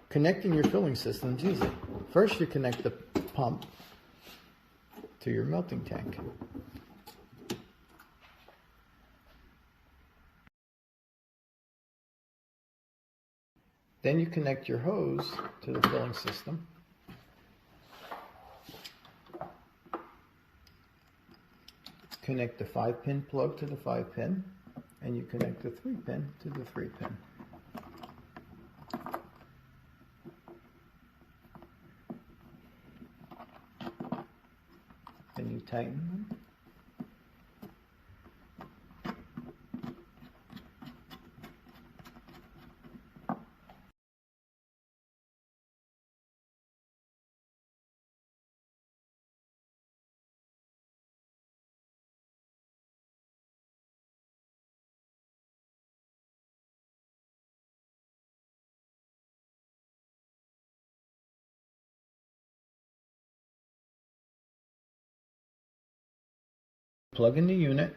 Connecting your filling system is easy. First, you connect the pump to your melting tank. Then you connect your hose to the filling system. Connect the 5-pin plug to the 5-pin, and you connect the 3-pin to the 3-pin. Then you tighten them. Plug in the unit,